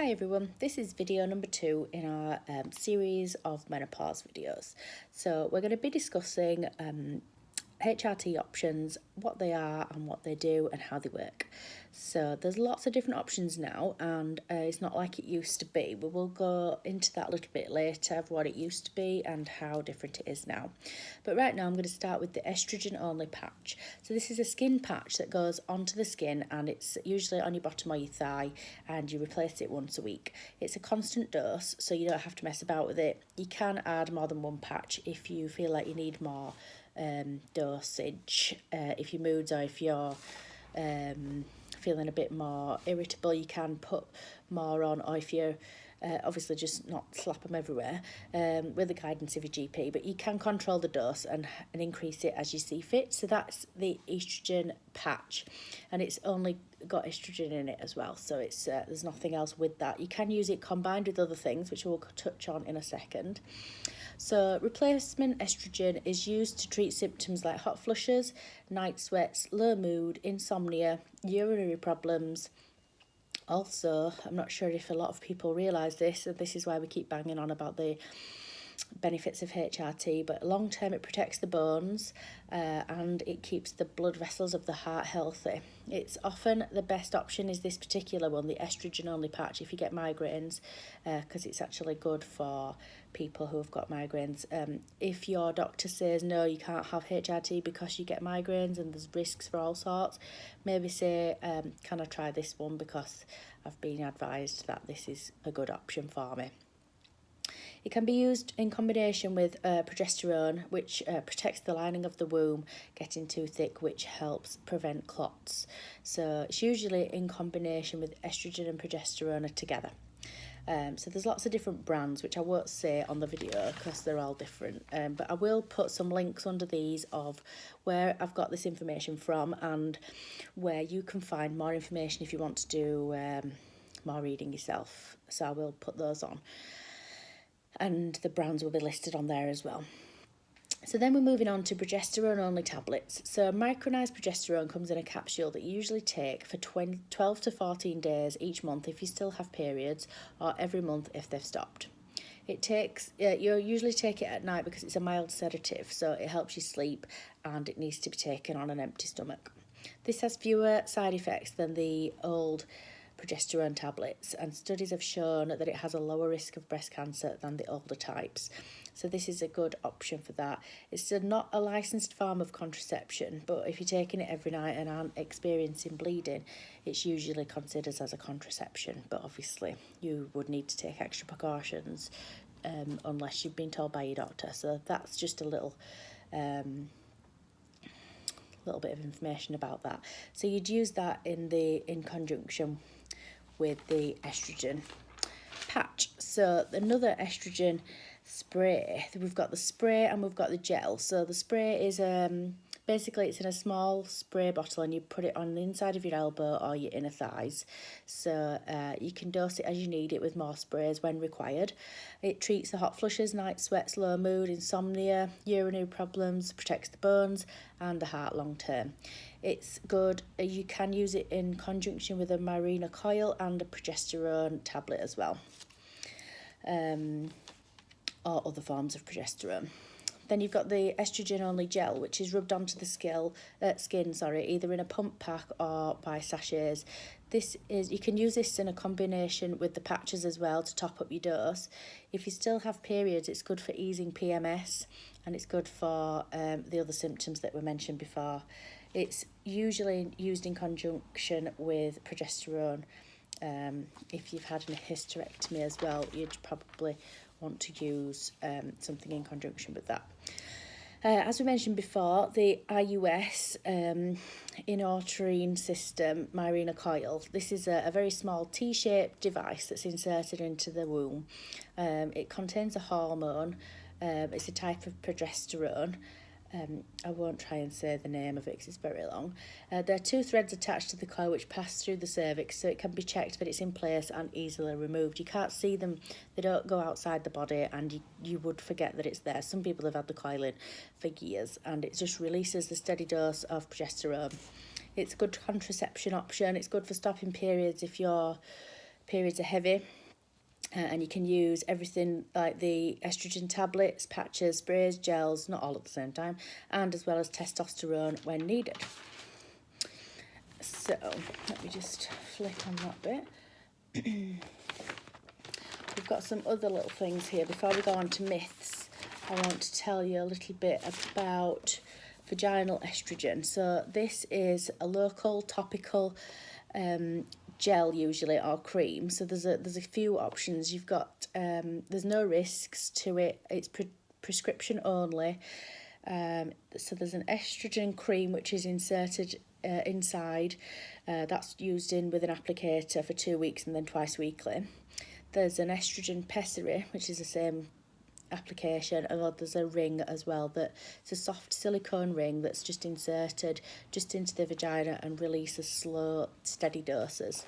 Hi everyone, this is video number 2 in our series of menopause videos. So we're going to be discussing HRT options, what they are and what they do and how they work. So there's lots of different options now, and it's not like it used to be. We will go into that a little bit later of what it used to be and how different it is now. But right now I'm going to start with the estrogen only patch. So this is a skin patch that goes onto the skin, and it's usually on your bottom or your thigh, and you replace it once a week. It's a constant dose, so you don't have to mess about with it. You can add more than one patch if you feel like you need more dosage. If your moods or if you're feeling a bit more irritable, you can put more on, or if you're obviously just not slap them everywhere with the guidance of your GP, but you can control the dose and increase it as you see fit. So that's the estrogen patch, and it's only got estrogen in it as well, so it's there's nothing else with that. You can use it combined with other things, which we'll touch on in a second. So replacement estrogen is used to treat symptoms like hot flushes, night sweats, low mood, insomnia, urinary problems. Also, I'm not sure if a lot of people realise this, and this is why we keep banging on about the benefits of HRT, but long term it protects the bones and it keeps the blood vessels of the heart healthy. It's often the best option is this particular one, the estrogen only patch, if you get migraines, because it's actually good for people who have got migraines. If your doctor says no, you can't have HRT because you get migraines and there's risks for all sorts, maybe say can I try this one because I've been advised that this is a good option for me. It can be used in combination with progesterone, which protects the lining of the womb getting too thick, which helps prevent clots. So it's usually in combination with estrogen and progesterone are together. So there's lots of different brands, which I won't say on the video because they're all different. But I will put some links under these of where I've got this information from and where you can find more information if you want to do more reading yourself. So I will put those on, and the brands will be listed on there as well. So then we're moving on to progesterone only tablets. So micronized progesterone comes in a capsule that you usually take for 12 to 14 days each month if you still have periods, or every month if they've stopped. You usually take it at night because it's a mild sedative, so it helps you sleep and it needs to be taken on an empty stomach. This has fewer side effects than the old progesterone tablets, and studies have shown that it has a lower risk of breast cancer than the older types. So this is a good option for that. It's not a licensed form of contraception, but if you're taking it every night and aren't experiencing bleeding, it's usually considered as a contraception. But obviously you would need to take extra precautions unless you've been told by your doctor. So that's just a little bit of information about that. So you'd use that in conjunction with the estrogen patch. So another estrogen spray, we've got the spray and we've got the gel. So the spray is basically it's in a small spray bottle, and you put it on the inside of your elbow or your inner thighs. So you can dose it as you need it with more sprays when required. It treats the hot flushes, night sweats, low mood, insomnia, urinary problems, protects the bones and the heart long term. It's good. You can use it in conjunction with a Mirena coil and a progesterone tablet as well, or other forms of progesterone. Then you've got the estrogen-only gel, which is rubbed onto the skin, either in a pump pack or by sachets. You can use this in a combination with the patches as well to top up your dose. If you still have periods, it's good for easing PMS, and it's good for the other symptoms that were mentioned before. It's usually used in conjunction with progesterone. If you've had a hysterectomy as well, you'd probably want to use something in conjunction with that. As we mentioned before, the IUS intrauterine system Mirena coil. This is a very small T-shaped device that's inserted into the womb. It contains a hormone. It's a type of progesterone. I won't try and say the name of it because it's very long. There are 2 threads attached to the coil which pass through the cervix, so it can be checked that it's in place and easily removed. You can't see them, they don't go outside the body, and you would forget that it's there. Some people have had the coil in for years, and it just releases the steady dose of progesterone. It's a good contraception option. It's good for stopping periods if your periods are heavy. And you can use everything like the estrogen tablets, patches, sprays, gels, not all at the same time, and as well as testosterone when needed. So let me just flick on that bit. We've got some other little things here. Before we go on to myths, I want to tell you a little bit about vaginal estrogen. So this is a local topical gel usually, or cream. So there's a few options. You've got there's no risks to it. It's prescription only. So there's an estrogen cream which is inserted inside. That's used in with an applicator for 2 weeks and then twice weekly. There's an estrogen pessary, which is the same application, and there's a ring as well. It's a soft silicone ring that's just inserted just into the vagina and releases slow, steady doses.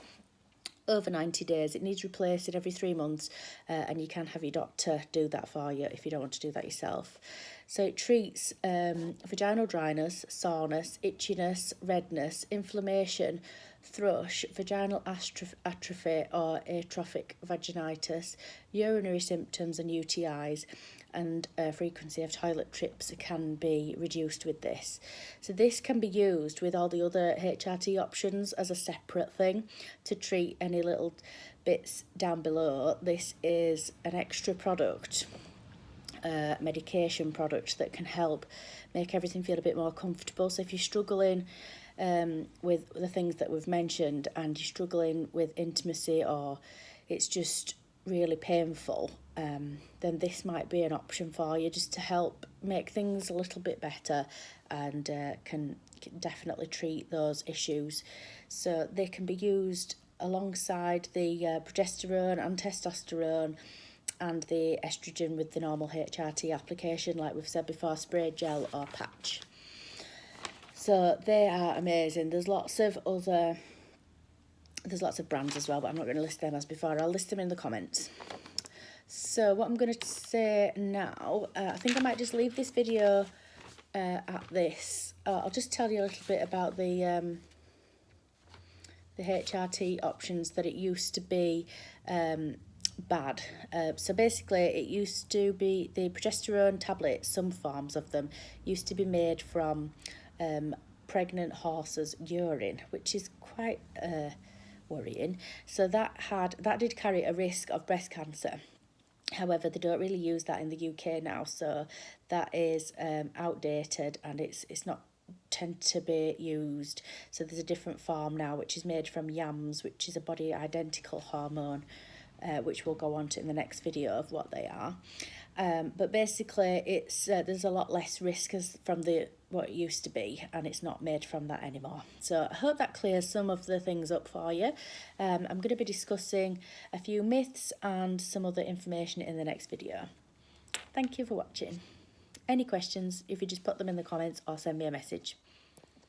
Over 90 days. It needs replacing every 3 months, and you can have your doctor do that for you if you don't want to do that yourself. So it treats vaginal dryness, soreness, itchiness, redness, inflammation, thrush, vaginal atrophy or atrophic vaginitis, urinary symptoms and UTIs, and frequency of toilet trips can be reduced with this. So this can be used with all the other HRT options as a separate thing to treat any little bits down below. This is an extra product, medication product that can help make everything feel a bit more comfortable. So if you're struggling with the things that we've mentioned and you're struggling with intimacy, or it's just really painful, then this might be an option for you, just to help make things a little bit better, and can definitely treat those issues. So they can be used alongside the progesterone and testosterone and the estrogen with the normal HRT application, like we've said before, spray, gel or patch. So they are amazing. There's lots of brands as well, but I'm not going to list them as before. I'll list them in the comments. So what I'm going to say now, I think I might just leave this video at this. I'll just tell you a little bit about the HRT options, that it used to be bad. So basically it used to be the progesterone tablets, some forms of them used to be made from pregnant horses' urine, which is quite worrying. So that did carry a risk of breast cancer. However, they don't really use that in the UK now, so that is outdated, and it's not tend to be used. So there's a different form now which is made from yams, which is a body identical hormone, which we'll go on to in the next video of what they are. But basically it's there's a lot less risk from what it used to be, and it's not made from that anymore. So I hope that clears some of the things up for you. I'm going to be discussing a few myths and some other information in the next video. Thank you for watching. Any questions, if you just put them in the comments or send me a message.